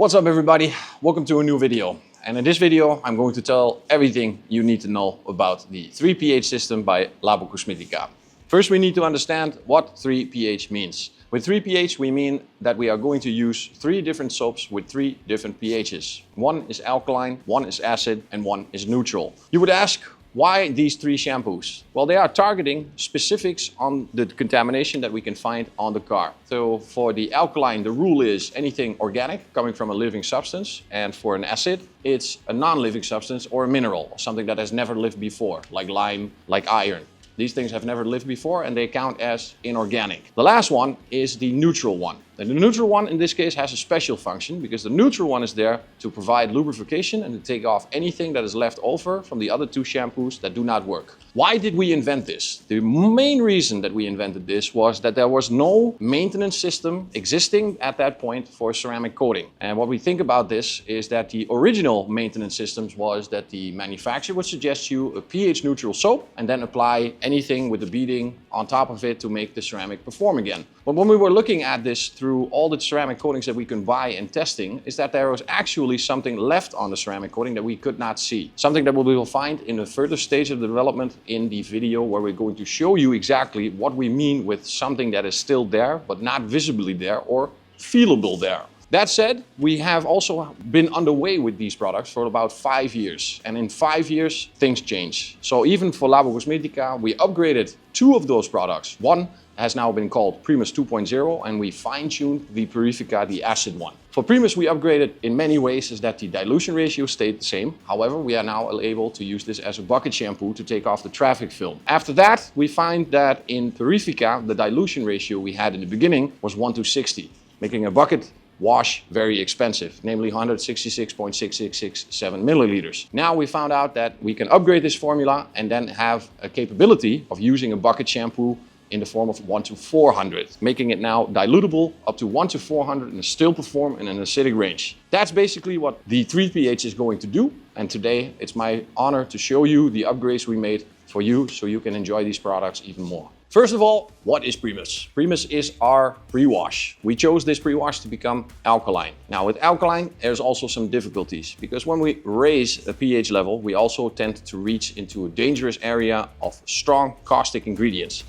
What's up everybody? Welcome to a new video. And in this video I'm going to tell everything you need to know about the 3 pH system by Cosmetica. First we need to understand what 3 pH means. With 3 pH we mean that we are going to use 3 different soaps with 3 different pHs. One is alkaline, one is acid and one is neutral. You would ask, why these 3 shampoos? Well, they are targeting specifics on the contamination that we can find on the car. So for the alkaline, the rule is anything organic coming from a living substance. And for an acid, it's a non-living substance or a mineral, something that has never lived before, like lime, like iron. These things have never lived before and they count as inorganic. The last one is the neutral one. And the neutral one in this case has a special function because the neutral one is there to provide lubrification and to take off anything that is left over from the other 2 shampoos that do not work. Why did we invent this? The main reason that we invented this was that there was no maintenance system existing at that point for ceramic coating. And what we think about this is that the original maintenance systems was that the manufacturer would suggest you a pH neutral soap and then apply anything with the beading on top of it to make the ceramic perform again. But when we were looking at this through all the ceramic coatings that we can buy and testing, is that there was actually something left on the ceramic coating that we could not see. Something that we will find in a further stage of the development in the video where we're going to show you exactly what we mean with something that is still there but not visibly there or feelable there. That said, we have also been underway with these products for about 5 years. And in 5 years, things change. So even for Cosmetica, we upgraded 2 of those products. One has now been called Primus 2.0 and we fine-tuned the Purifica, the acid one. For Primus we upgraded in many ways is that the dilution ratio stayed the same. However, we are now able to use this as a bucket shampoo to take off the traffic film. After that, we find that in Purifica, the dilution ratio we had in the beginning was 1:60, making a bucket wash very expensive, namely 166.6667 milliliters. Now we found out that we can upgrade this formula and then have a capability of using a bucket shampoo in the form of 1:400, making it now dilutable up to 1:400 and still perform in an acidic range. That's basically what the 3 pH is going to do. And today it's my honor to show you the upgrades we made for you so you can enjoy these products even more. First of all, what is Primus? Primus is our pre-wash. We chose this pre-wash to become alkaline. Now with alkaline, there's also some difficulties because when we raise a pH level, we also tend to reach into a dangerous area of strong caustic ingredients.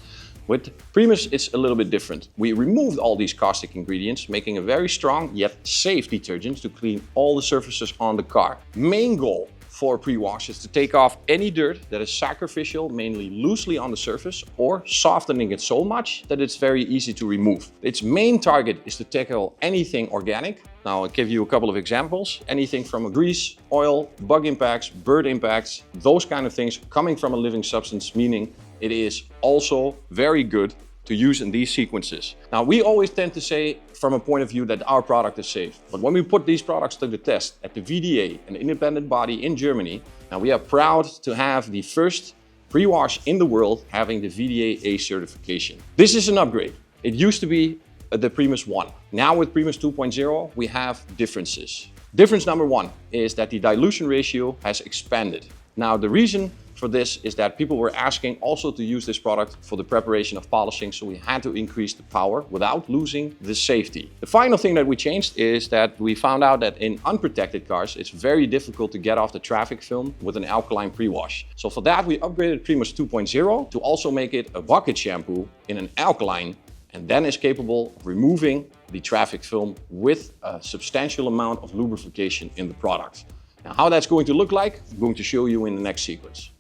With Primus, it's a little bit different. We removed all these caustic ingredients, making a very strong yet safe detergent to clean all the surfaces on the car. Main goal for pre-wash is to take off any dirt that is sacrificial, mainly loosely on the surface, or softening it so much that it's very easy to remove. Its main target is to tackle anything organic. Now I'll give you a couple of examples. Anything from a grease, oil, bug impacts, bird impacts, those kind of things coming from a living substance, meaning it is also very good to use in these sequences. Now we always tend to say from a point of view that our product is safe. But when we put these products to the test at the VDA, an independent body in Germany, now we are proud to have the first pre-wash in the world having the VDA A certification. This is an upgrade. It used to be the Primus 1. Now with Primus 2.0 we have differences. Difference number 1 is that the dilution ratio has expanded. Now the reason for this is that people were asking also to use this product for the preparation of polishing, so we had to increase the power without losing the safety. The final thing that we changed is that we found out that in unprotected cars it's very difficult to get off the traffic film with an alkaline pre-wash. So for that we upgraded Primus 2.0 to also make it a bucket shampoo in an alkaline and then is capable of removing the traffic film with a substantial amount of lubrification in the product. Now how that's going to look like, I'm going to show you in the next sequence.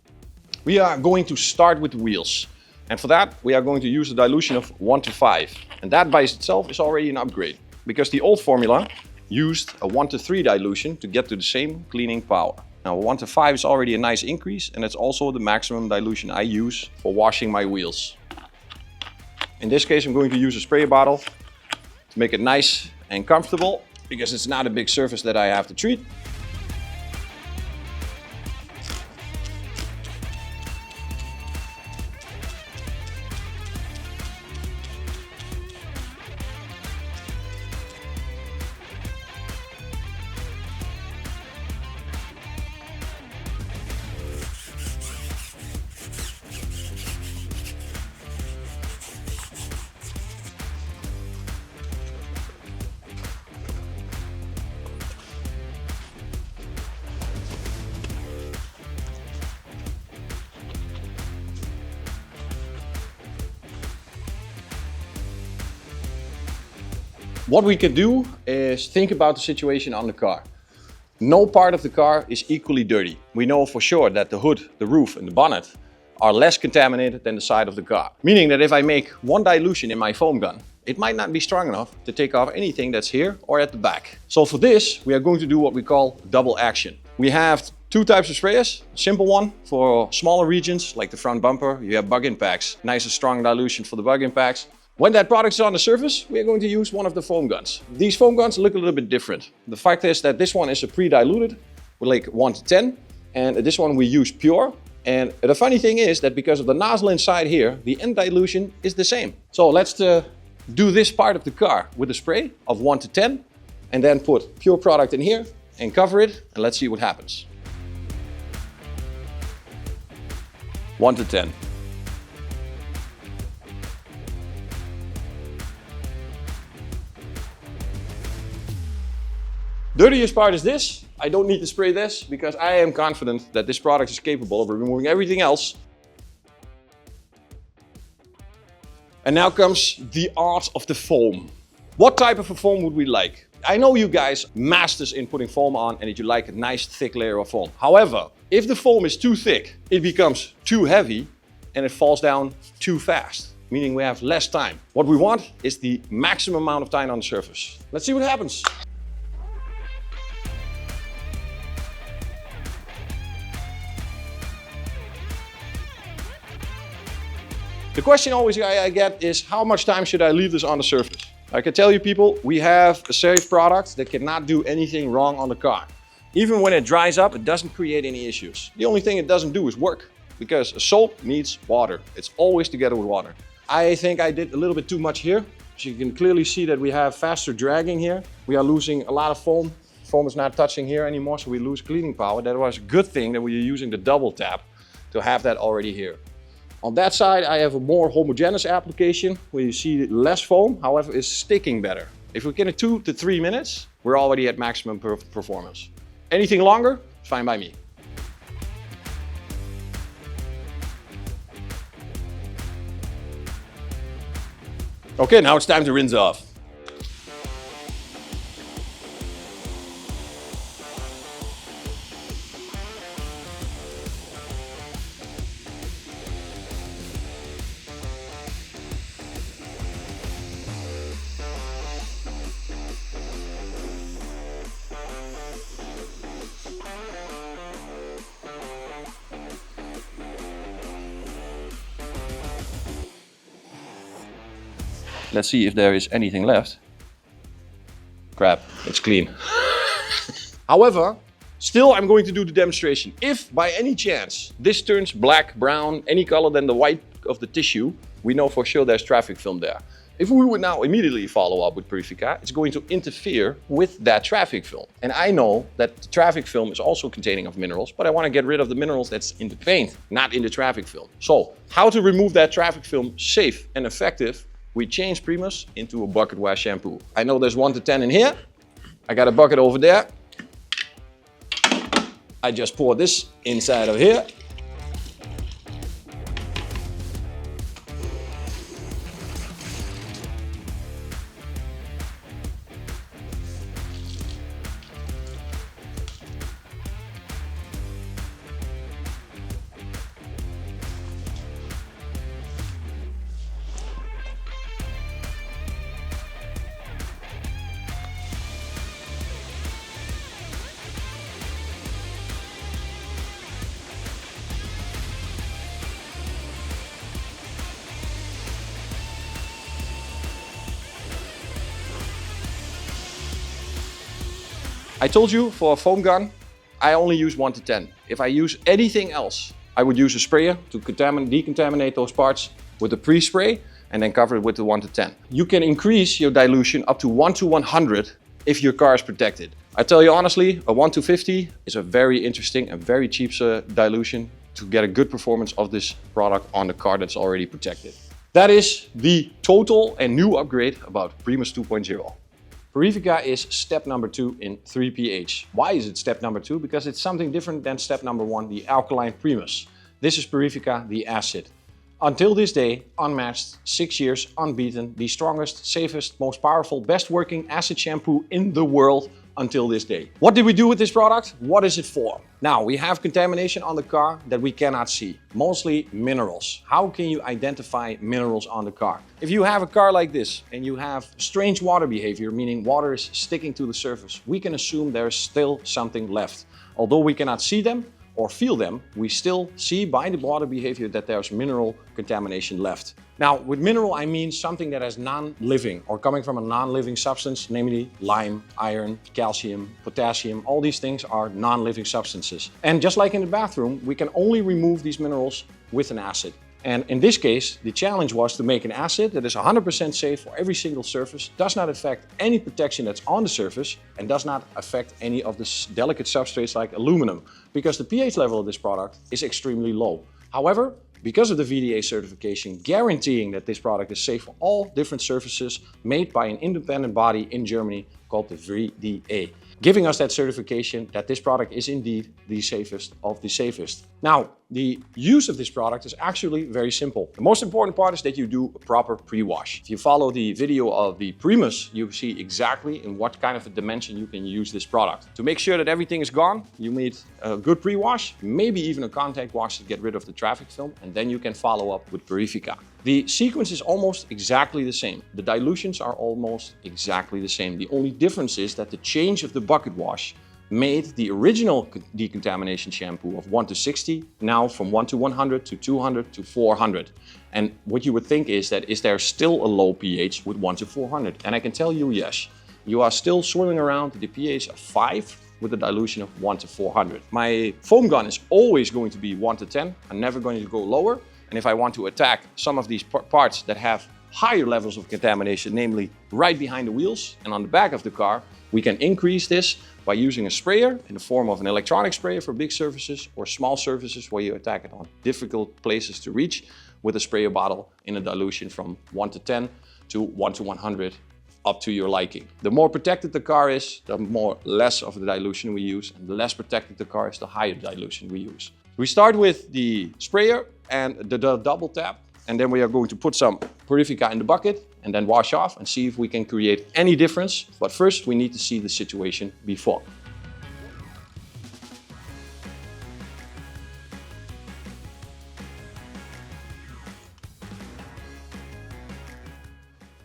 We are going to start with the wheels. And for that, we are going to use a dilution of 1:5. And that by itself is already an upgrade because the old formula used a 1:3 dilution to get to the same cleaning power. Now 1:5 is already a nice increase and it's also the maximum dilution I use for washing my wheels. In this case, I'm going to use a spray bottle to make it nice and comfortable because it's not a big surface that I have to treat. What we can do is think about the situation on the car. No part of the car is equally dirty. We know for sure that the hood, the roof and the bonnet are less contaminated than the side of the car. Meaning that if I make one dilution in my foam gun, it might not be strong enough to take off anything that's here or at the back. So for this, we are going to do what we call double action. We have two types of sprayers. A simple one for smaller regions like the front bumper. You have bug impacts. Nice and strong dilution for the bug impacts. When that product is on the surface, we are going to use one of the foam guns. These foam guns look a little bit different. The fact is that this one is a pre-diluted with like 1 to 10, and this one we use pure. And the funny thing is that because of the nozzle inside here, the end dilution is the same. So let's do this part of the car with a spray of 1 to 10, and then put pure product in here and cover it, and let's see what happens. 1 to 10. Dirtiest part is this. I don't need to spray this because I am confident that this product is capable of removing everything else. And now comes the art of the foam. What type of a foam would we like? I know you guys masters in putting foam on and that you like a nice thick layer of foam. However, if the foam is too thick, it becomes too heavy and it falls down too fast, meaning we have less time. What we want is the maximum amount of time on the surface. Let's see what happens. The question always I get is how much time should I leave this on the surface? I can tell you people, we have a safe product that cannot do anything wrong on the car. Even when it dries up, it doesn't create any issues. The only thing it doesn't do is work, because a soap needs water. It's always together with water. I think I did a little bit too much here. So you can clearly see that we have faster dragging here. We are losing a lot of foam. Foam is not touching here anymore, so we lose cleaning power. That was a good thing that we are using the double tap to have that already here. On that side, I have a more homogeneous application where you see less foam, however, it's sticking better. If we get it 2 to 3 minutes, we're already at maximum performance. Anything longer, fine by me. Okay, now it's time to rinse off. Let's see if there is anything left. Crap, it's clean. However, still I'm going to do the demonstration. If by any chance this turns black, brown, any color than the white of the tissue, we know for sure there's traffic film there. If we would now immediately follow up with Purifica, it's going to interfere with that traffic film. And I know that the traffic film is also containing of minerals, but I want to get rid of the minerals that's in the paint, not in the traffic film. So, how to remove that traffic film safe and effective? We change Primus into a bucket wash shampoo. I know there's 1 to 10 in here. I got a bucket over there. I just pour this inside of here. I told you for a foam gun, I only use 1 to 10. If I use anything else, I would use a sprayer to decontaminate those parts with a pre-spray and then cover it with the 1 to 10. You can increase your dilution up to 1 to 100 if your car is protected. I tell you honestly, a 1 to 50 is a very interesting and very cheap dilution to get a good performance of this product on the car that's already protected. That is the total and new upgrade about Primus 2.0. Purifica is step number 2 in 3pH. Why is it step number 2? Because it's something different than step number 1, the alkaline Primus. This is Purifica, the acid. Until this day, unmatched, 6 years, unbeaten, the strongest, safest, most powerful, best working acid shampoo in the world until this day. What did we do with this product? What is it for? Now, we have contamination on the car that we cannot see, mostly minerals. How can you identify minerals on the car? If you have a car like this and you have strange water behavior, meaning water is sticking to the surface, we can assume there's still something left. Although we cannot see them or feel them, we still see by the water behavior that there's mineral contamination left. Now, with mineral, I mean something that is non-living or coming from a non-living substance, namely lime, iron, calcium, potassium. All these things are non-living substances. And just like in the bathroom, we can only remove these minerals with an acid. And in this case, the challenge was to make an acid that is 100% safe for every single surface, does not affect any protection that's on the surface, and does not affect any of the delicate substrates like aluminum, because the pH level of this product is extremely low. However, because of the VDA certification guaranteeing that this product is safe for all different surfaces made by an independent body in Germany called the VDA, giving us that certification that this product is indeed the safest of the safest. Now, the use of this product is actually very simple. The most important part is that you do a proper pre-wash. If you follow the video of the Primus, you see exactly in what kind of a dimension you can use this product. To make sure that everything is gone, you need a good pre-wash, maybe even a contact wash to get rid of the traffic film, and then you can follow up with Purifica. The sequence is almost exactly the same. The dilutions are almost exactly the same. The only difference is that the change of the bucket wash made the original decontamination shampoo of 1 to 60 now from 1 to 100 to 200 to 400. And what you would think is that is there still a low pH with 1 to 400? And I can tell you yes. You are still swimming around the pH of 5 with a dilution of 1 to 400. My foam gun is always going to be 1 to 10. I'm never going to go lower. And if I want to attack some of these parts that have higher levels of contamination, namely right behind the wheels and on the back of the car, we can increase this by using a sprayer in the form of an electronic sprayer for big surfaces or small surfaces where you attack it on difficult places to reach with a sprayer bottle in a dilution from 1 to 10 to 1 to 100 up to your liking. The more protected the car is, the less of the dilution we use, and the less protected the car is, the higher dilution we use. We start with the sprayer and the double tap, and then we are going to put some Purifica in the bucket and then wash off and see if we can create any difference. But first we need to see the situation before.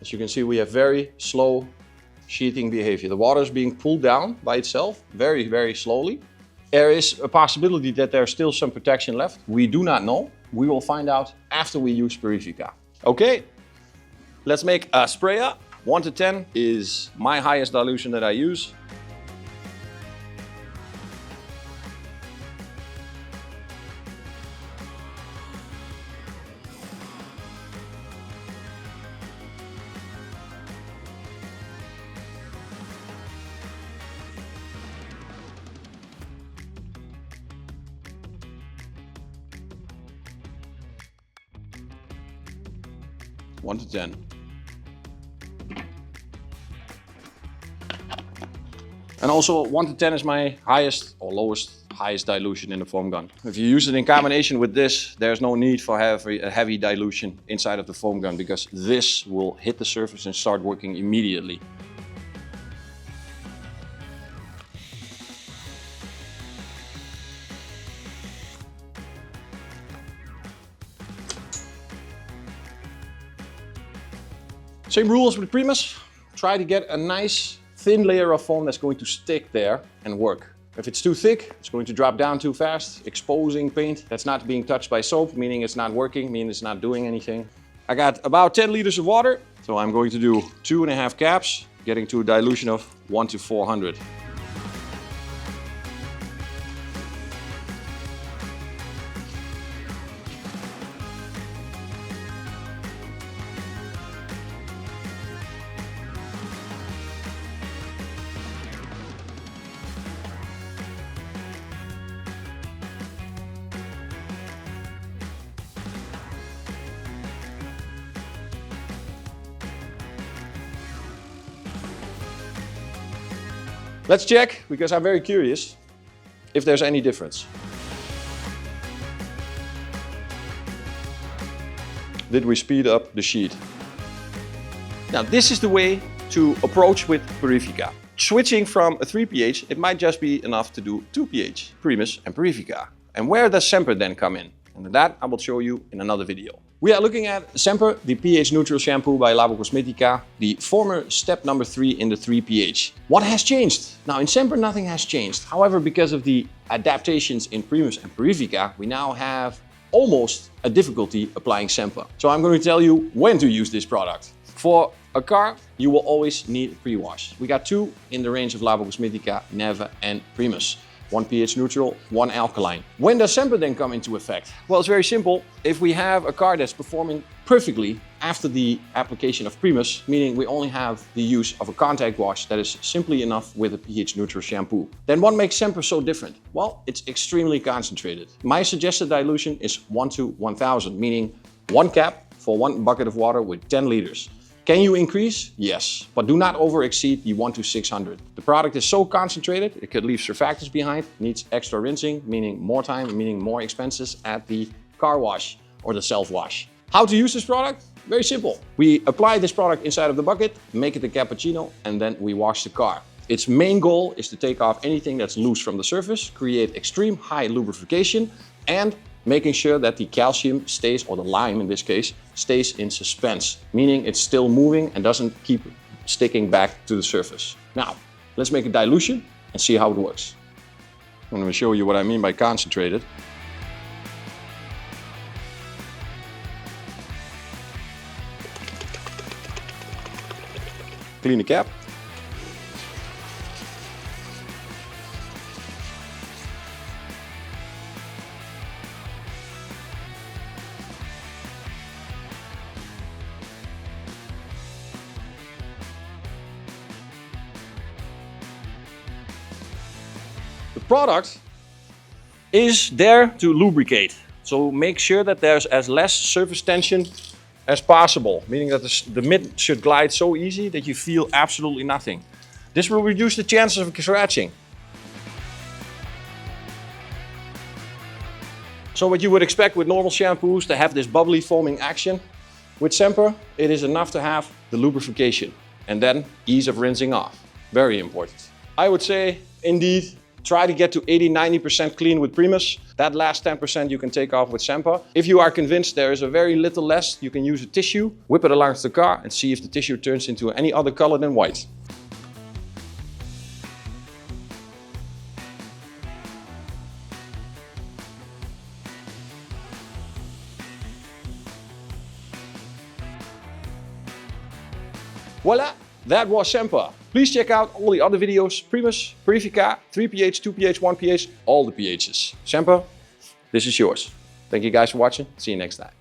As you can see, we have very slow sheeting behavior. The water is being pulled down by itself very, very slowly. There is a possibility that there's still some protection left. We do not know. We will find out after we use Purifica. Okay, let's make a sprayer. 1 to 10 is my highest dilution that I use. One to 10. And also 1 to 10 is my highest or highest dilution in the foam gun. If you use it in combination with this, there's no need for a heavy dilution inside of the foam gun because this will hit the surface and start working immediately. Same rules with Primus. Try to get a nice thin layer of foam that's going to stick there and work. If it's too thick, it's going to drop down too fast, exposing paint that's not being touched by soap, meaning it's not working, meaning it's not doing anything. I got about 10 liters of water, so I'm going to do 2.5 caps, getting to a dilution of 1 to 400. Let's check, because I'm very curious, if there's any difference. did we speed up the sheet. Now this is the way to approach with Purifica. Switching from a 3 pH, it might just be enough to do 2 pH, Primus and Purifica. And where does Sèmper then come in? And that I will show you in another video. We are looking at Sèmper, the pH neutral shampoo by Cosmetica, the former step number 3 in the 3 pH. What has changed? Now in Sèmper nothing has changed. However, because of the adaptations in Primus and Purifica, we now have almost a difficulty applying Sèmper. So I'm going to tell you when to use this product. For a car, you will always need pre-wash. We got 2 in the range of Cosmetica, Neve and Primus. 1 pH neutral, 1 alkaline. When does Sèmper then come into effect? Well, it's very simple. If we have a car that's performing perfectly after the application of Primus, meaning we only have the use of a contact wash that is simply enough with a pH neutral shampoo, then what makes Sèmper so different? Well, it's extremely concentrated. My suggested dilution is 1 to 1000, meaning 1 cap for 1 bucket of water with 10 liters. Can you increase? Yes, but do not over exceed the 1 to 600. The product is so concentrated, it could leave surfactants behind, needs extra rinsing, meaning more time, meaning more expenses at the car wash or the self-wash. How to use this product? Very simple. We apply this product inside of the bucket, make it a cappuccino, and then we wash the car. Its main goal is to take off anything that's loose from the surface, create extreme high lubrification, and making sure that the calcium stays, or the lime in this case, stays in suspense, meaning it's still moving and doesn't keep sticking back to the surface. Now, let's make a dilution and see how it works. I'm going to show you what I mean by concentrated. Clean the cap. The product is there to lubricate, so make sure that there's as less surface tension as possible, meaning that the mitt should glide so easy that you feel absolutely nothing. This will reduce the chances of scratching. So what you would expect with normal shampoos to have this bubbly foaming action, with Sèmper it is enough to have the lubrification and then ease of rinsing off. Very important. I would say, indeed, try to get to 80–90% clean with Primus. That last 10% you can take off with Sèmper. If you are convinced there is a very little less, you can use a tissue, whip it along the car and see if the tissue turns into any other color than white. Voila, that was Sèmper. Please check out all the other videos, Primus, Purifica, 3 pH, 2 pH, 1 pH, all the pHs. Sèmper, this is yours. Thank you guys for watching. See you next time.